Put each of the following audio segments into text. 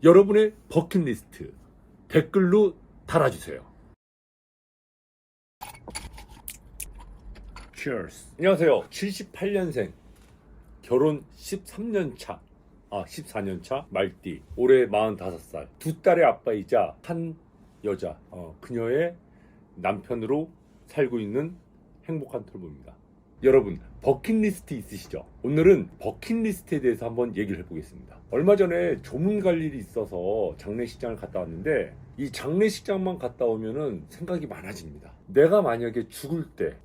여러분의 버킷리스트 댓글로 달아주세요. Cheers. 안녕하세요. 78년생 결혼 13년 차 14년 차 말띠, 올해 45살, 두 딸의 아빠이자 한 여자, 그녀의 남편으로 살고 있는 행복한 털보입니다. 여러분, 버킷리스트 있으시죠? 오늘은 버킷리스트에 대해서 한번 얘기를 해보겠습니다. 얼마 전에 조문 갈 일이 있어서 장례식장을 갔다 왔는데, 이 장례식장만 갔다 오면은 생각이 많아집니다. 내가 만약에 죽을 때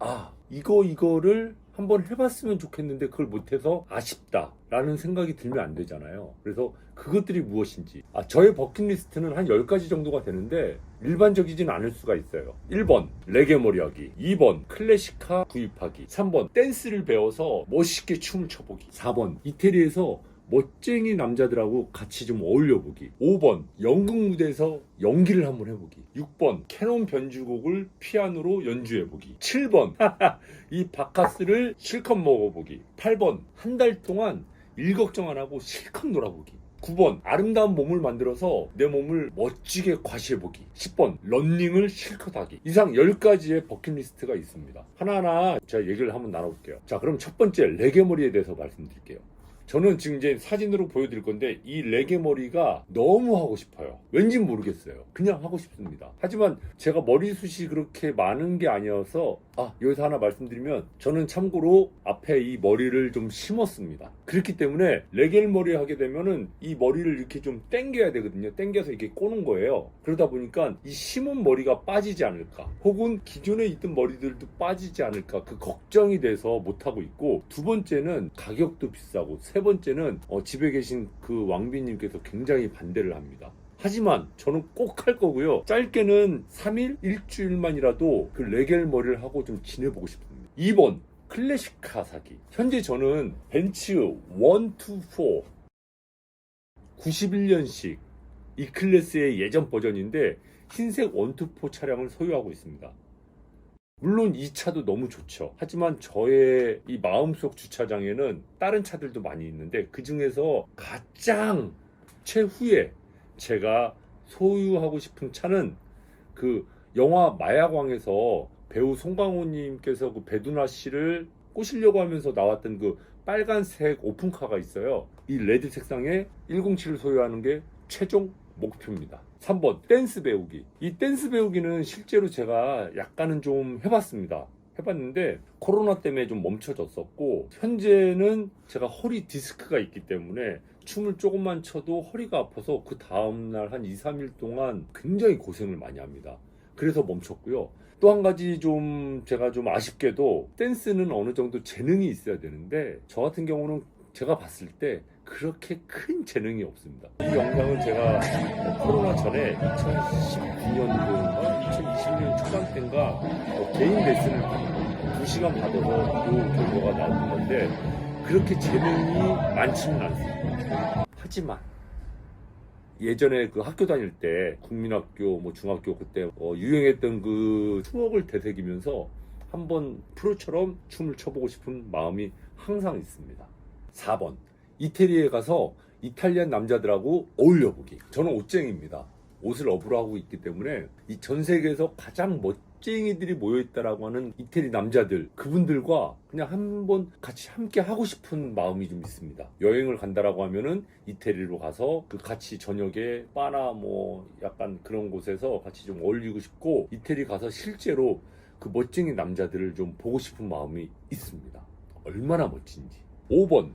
이거를 한번 해봤으면 좋겠는데 그걸 못해서 아쉽다 라는 생각이 들면 안 되잖아요. 그래서 그것들이 무엇인지, 저의 버킷리스트는 한 10가지 정도가 되는데 일반적이진 않을 수가 있어요. 1번 레게 머리 하기, 2번 클래식카 구입하기, 3번 댄스를 배워서 멋있게 춤을 춰보기, 4번 이태리에서 멋쟁이 남자들하고 같이 좀 어울려보기, 5번 연극 무대에서 연기를 한번 해보기, 6번 캐논 변주곡을 피아노로 연주해보기, 7번 이 바카스를 실컷 먹어보기, 8번 한 달 동안 일 걱정 안 하고 실컷 놀아보기, 9번 아름다운 몸을 만들어서 내 몸을 멋지게 과시해보기, 10번 런닝을 실컷 하기. 이상 10가지의 버킷리스트가 있습니다. 하나하나 제가 얘기를 한번 나눠볼게요. 자, 그럼 첫 번째 레게 머리에 대해서 말씀드릴게요. 저는 지금 이제 사진으로 보여드릴 건데, 이 레게 머리가 너무 하고 싶어요. 왠지 모르겠어요. 그냥 하고 싶습니다. 하지만 제가 머리숱이 그렇게 많은 게 아니어서, 여기서 하나 말씀드리면, 저는 참고로 앞에 이 머리를 좀 심었습니다. 그렇기 때문에 레게 머리 하게 되면은 이 머리를 이렇게 좀 당겨야 되거든요. 당겨서 이렇게 꼬는 거예요. 그러다 보니까 이 심은 머리가 빠지지 않을까, 혹은 기존에 있던 머리들도 빠지지 않을까, 그 걱정이 돼서 못하고 있고, 두 번째는 가격도 비싸고, 세 번째는 집에 계신 그 왕비님께서 굉장히 반대를 합니다. 하지만 저는 꼭 할 거고요. 짧게는 3일, 일주일만이라도 그 레겔 머리를 하고 좀 지내보고 싶습니다. 2번 클래식카 사기. 현재 저는 벤츠 124 91년식 이 클래스의 예전 버전인데 흰색 124 차량을 소유하고 있습니다. 물론 이 차도 너무 좋죠. 하지만 저의 이 마음속 주차장에는 다른 차들도 많이 있는데, 그 중에서 가장 최후에 제가 소유하고 싶은 차는 그 영화 마약왕에서 배우 송강호님께서 그 배두나 씨를 꼬시려고 하면서 나왔던 그 빨간색 오픈카가 있어요. 이 레드 색상의 107을 소유하는 게 최종 목표입니다. 3번 댄스 배우기. 이 댄스 배우기는 실제로 제가 약간은 좀 해봤는데 코로나 때문에 좀 멈춰졌었고, 현재는 제가 허리 디스크가 있기 때문에 춤을 조금만 춰도 허리가 아파서 그 다음날 한 2, 3일 동안 굉장히 고생을 많이 합니다. 그래서 멈췄고요. 또 한 가지 제가 좀 아쉽게도, 댄스는 어느 정도 재능이 있어야 되는데 저 같은 경우는 제가 봤을 때 그렇게 큰 재능이 없습니다. 이 영상은 제가 코로나 전에 2019년도인가 2020년 초반 때인가 개인 레슨을 2시간 받아서 그 결과가 나온 건데, 그렇게 재능이 많지는 않습니다. 하지만 예전에 그 학교 다닐 때 국민학교 중학교 그때 유행했던 그 추억을 되새기면서 한번 프로처럼 춤을 춰보고 싶은 마음이 항상 있습니다. 4번 이태리에 가서 이탈리안 남자들하고 어울려보기. 저는 옷쟁이입니다. 옷을 업으로 하고 있기 때문에 이 전 세계에서 가장 멋쟁이들이 모여있다라고 하는 이태리 남자들, 그분들과 그냥 한번 같이 함께 하고 싶은 마음이 좀 있습니다. 여행을 간다라고 하면은 이태리로 가서 그 같이 저녁에 바나 약간 그런 곳에서 같이 좀 어울리고 싶고, 이태리 가서 실제로 그 멋쟁이 남자들을 좀 보고 싶은 마음이 있습니다. 얼마나 멋진지. 5번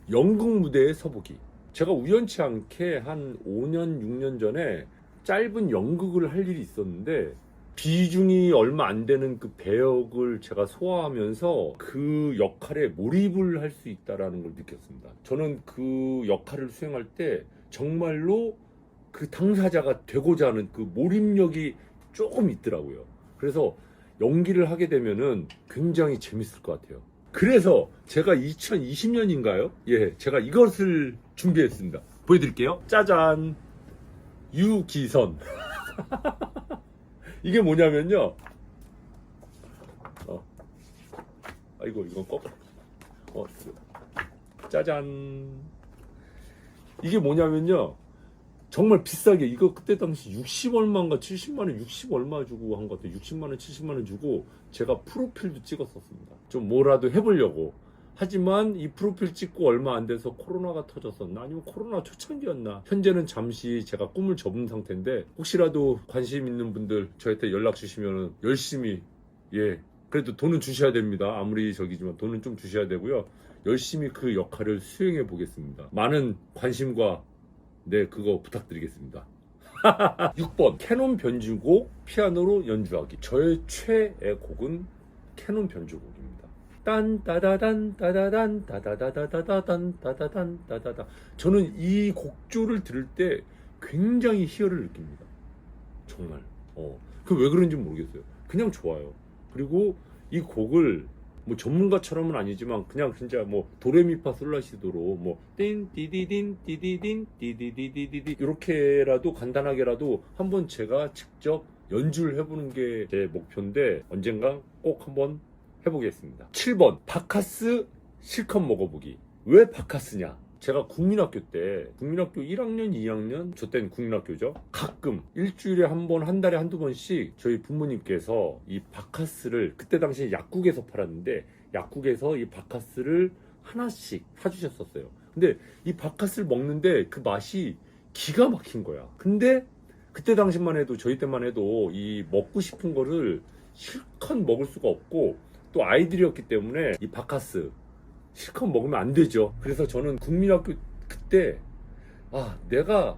연극 무대에 서보기. 제가 우연치 않게 한 5년, 6년 전에 짧은 연극을 할 일이 있었는데, 비중이 얼마 안 되는 그 배역을 제가 소화하면서 그 역할에 몰입을 할 수 있다는 걸 느꼈습니다. 저는 그 역할을 수행할 때 정말로 그 당사자가 되고자 하는 그 몰입력이 조금 있더라고요. 그래서 연기를 하게 되면은 굉장히 재밌을 것 같아요. 그래서 제가 2020년인가요? 제가 이것을 준비했습니다. 보여드릴게요. 짜잔! 유기선. 이게 뭐냐면요. 이건 짜잔. 이게 뭐냐면요. 정말 비싸게 이거 그때 당시 60 얼마인가 70만 원 60 얼마 주고 한 것 같아요. 60만 원 70만 원 주고 제가 프로필도 찍었었습니다. 좀 뭐라도 해보려고. 하지만 이 프로필 찍고 얼마 안 돼서 코로나가 터졌었나 아니면 코로나 초창기였나. 현재는 잠시 제가 꿈을 접은 상태인데 혹시라도 관심 있는 분들 저한테 연락 주시면 열심히 그래도 돈은 주셔야 됩니다. 아무리 저기지만 돈은 좀 주셔야 되고요. 열심히 그 역할을 수행해 보겠습니다. 많은 관심과 그거 부탁드리겠습니다. 6번 캐논 변주곡 피아노로 연주하기. 저의 최애 곡은 캐논 변주곡입니다. 딴 따다단 따다단 따다다다다단 따다단 따다다. 저는 이 곡조를 들을 때 굉장히 희열을 느낍니다. 정말. 그 왜 그런지 모르겠어요. 그냥 좋아요. 그리고 이 곡을 뭐 전문가처럼은 아니지만 그냥 진짜 뭐 도레미파 솔라시도로 뭐 띵 디디딘 디디딘 디디디디디 이렇게라도 간단하게라도 한번 제가 직접 연주를 해보는 게 제 목표인데 언젠가 꼭 한번 해보겠습니다. 7번 바카스 실컷 먹어보기. 왜 바카스냐? 제가 국민학교 때 국민학교 1학년 2학년 저 때는 국민학교죠. 가끔 일주일에 한 번 한 달에 한두 번씩 저희 부모님께서 이 바카스를 그때 당시에 약국에서 팔았는데 약국에서 이 바카스를 하나씩 사주셨었어요. 근데 이 바카스를 먹는데 그 맛이 기가 막힌 거야. 근데 그때 당시만 해도 저희 때만 해도 이 먹고 싶은 거를 실컷 먹을 수가 없고 또 아이들이었기 때문에 이 바카스 실컷 먹으면 안 되죠. 그래서 저는 국민학교 그때 내가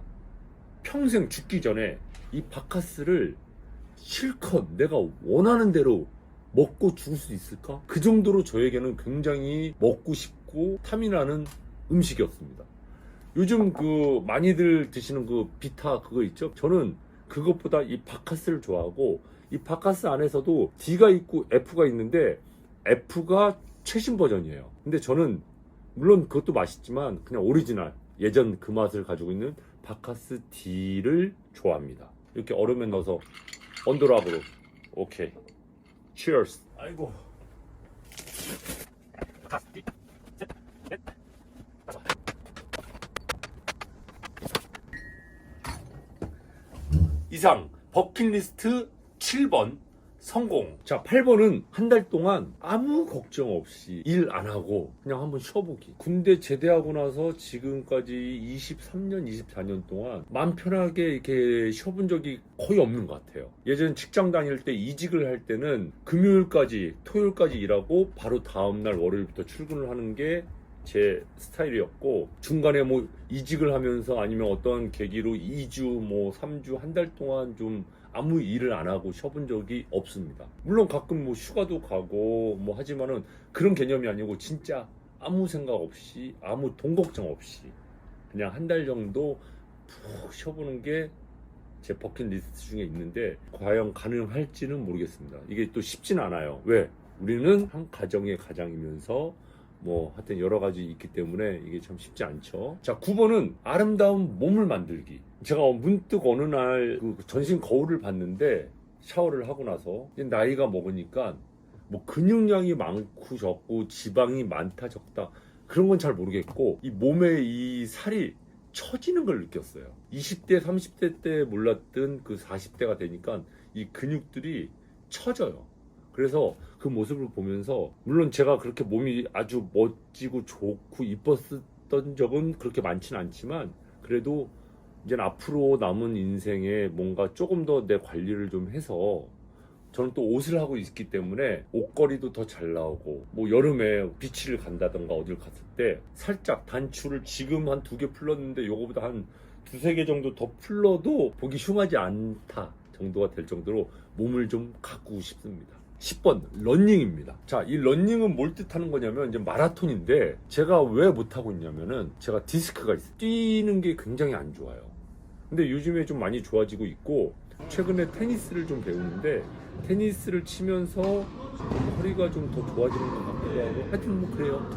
평생 죽기 전에 이 바카스를 실컷 내가 원하는 대로 먹고 죽을 수 있을까? 그 정도로 저에게는 굉장히 먹고 싶고 탐이 나는 음식이었습니다. 요즘 그 많이들 드시는 그 비타 그거 있죠? 저는 그것보다 이 바카스를 좋아하고 이 바카스 안에서도 D가 있고 F가 있는데 F가 최신 버전이에요. 근데 저는 물론 그것도 맛있지만 그냥 오리지널 예전 그 맛을 가지고 있는 바카스 D를 좋아합니다. 이렇게 얼음에 넣어서 언더락으로. 오케이. Cheers. 아이고. 이상 버킷리스트 7번 성공. 자, 8번은 한 달 동안 아무 걱정 없이 일 안 하고 그냥 한번 쉬어보기. 군대 제대하고 나서 지금까지 23년, 24년 동안 마음 편하게 이렇게 쉬어본 적이 거의 없는 것 같아요. 예전 직장 다닐 때 이직을 할 때는 금요일까지, 토요일까지 일하고 바로 다음날 월요일부터 출근을 하는 게 제 스타일이었고, 중간에 뭐 이직을 하면서 아니면 어떤 계기로 2주, 뭐 3주, 한 달 동안 좀 아무 일을 안 하고 쉬어본 적이 없습니다. 물론 가끔 뭐 휴가도 가고 뭐 하지만은 그런 개념이 아니고 진짜 아무 생각 없이 아무 돈 걱정 없이 그냥 한 달 정도 푹 쉬어보는 게 제 버킷리스트 중에 있는데 과연 가능할지는 모르겠습니다. 이게 또 쉽진 않아요. 왜? 우리는 한 가정의 가장이면서 뭐 하여튼 여러 가지 있기 때문에 이게 참 쉽지 않죠. 자, 9번은 아름다운 몸을 만들기. 제가 문득 어느 날 그 전신 거울을 봤는데 샤워를 하고 나서 나이가 먹으니까 뭐 근육량이 많고 적고 지방이 많다 적다 그런 건 잘 모르겠고 이 몸에 이 살이 처지는 걸 느꼈어요. 20대 30대 때 몰랐던 그 40대가 되니까 이 근육들이 처져요. 그래서 그 모습을 보면서 물론 제가 그렇게 몸이 아주 멋지고 좋고 이뻤던 적은 그렇게 많지는 않지만 그래도 이제 앞으로 남은 인생에 뭔가 조금 더 내 관리를 좀 해서 저는 또 옷을 하고 있기 때문에 옷걸이도 더 잘 나오고 뭐 여름에 비치를 간다던가 어딜 갔을 때 살짝 단추를 지금 한 2개 풀렀는데 요거보다 한 2-3개 정도 더 풀러도 보기 흉하지 않다 정도가 될 정도로 몸을 좀 가꾸고 싶습니다. 10번 러닝입니다. 자, 이 러닝은 뭘 뜻하는 거냐면 이제 마라톤인데 제가 왜 못하고 있냐면은 제가 디스크가 있어요. 뛰는 게 굉장히 안 좋아요. 근데 요즘에 좀 많이 좋아지고 있고 최근에 테니스를 좀 배우는데 테니스를 치면서 허리가 좀 더 좋아지는 것 같기도 하고 하여튼 뭐 그래요.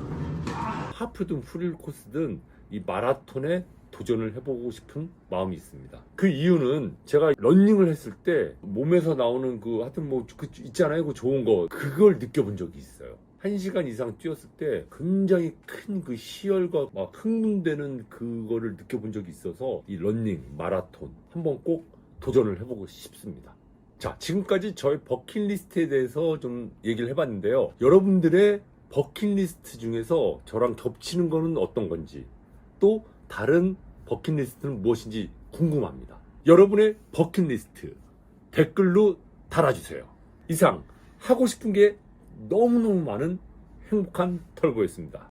하프든 풀 코스든 이 마라톤에 도전을 해보고 싶은 마음이 있습니다. 그 이유는 제가 러닝을 했을 때 몸에서 나오는 그 하여튼 뭐 그 있잖아요, 그 좋은 거 그걸 느껴본 적이 있어요. 1시간 이상 뛰었을 때 굉장히 큰 그 희열과 막 흥분되는 그거를 느껴본 적이 있어서 이 러닝, 마라톤 한번 꼭 도전을 해보고 싶습니다. 자, 지금까지 저의 버킷리스트에 대해서 좀 얘기를 해봤는데요. 여러분들의 버킷리스트 중에서 저랑 겹치는 거는 어떤 건지, 또 다른 버킷리스트는 무엇인지 궁금합니다. 여러분의 버킷리스트 댓글로 달아주세요. 이상 하고 싶은 게 너무너무 많은 행복한 털보였습니다.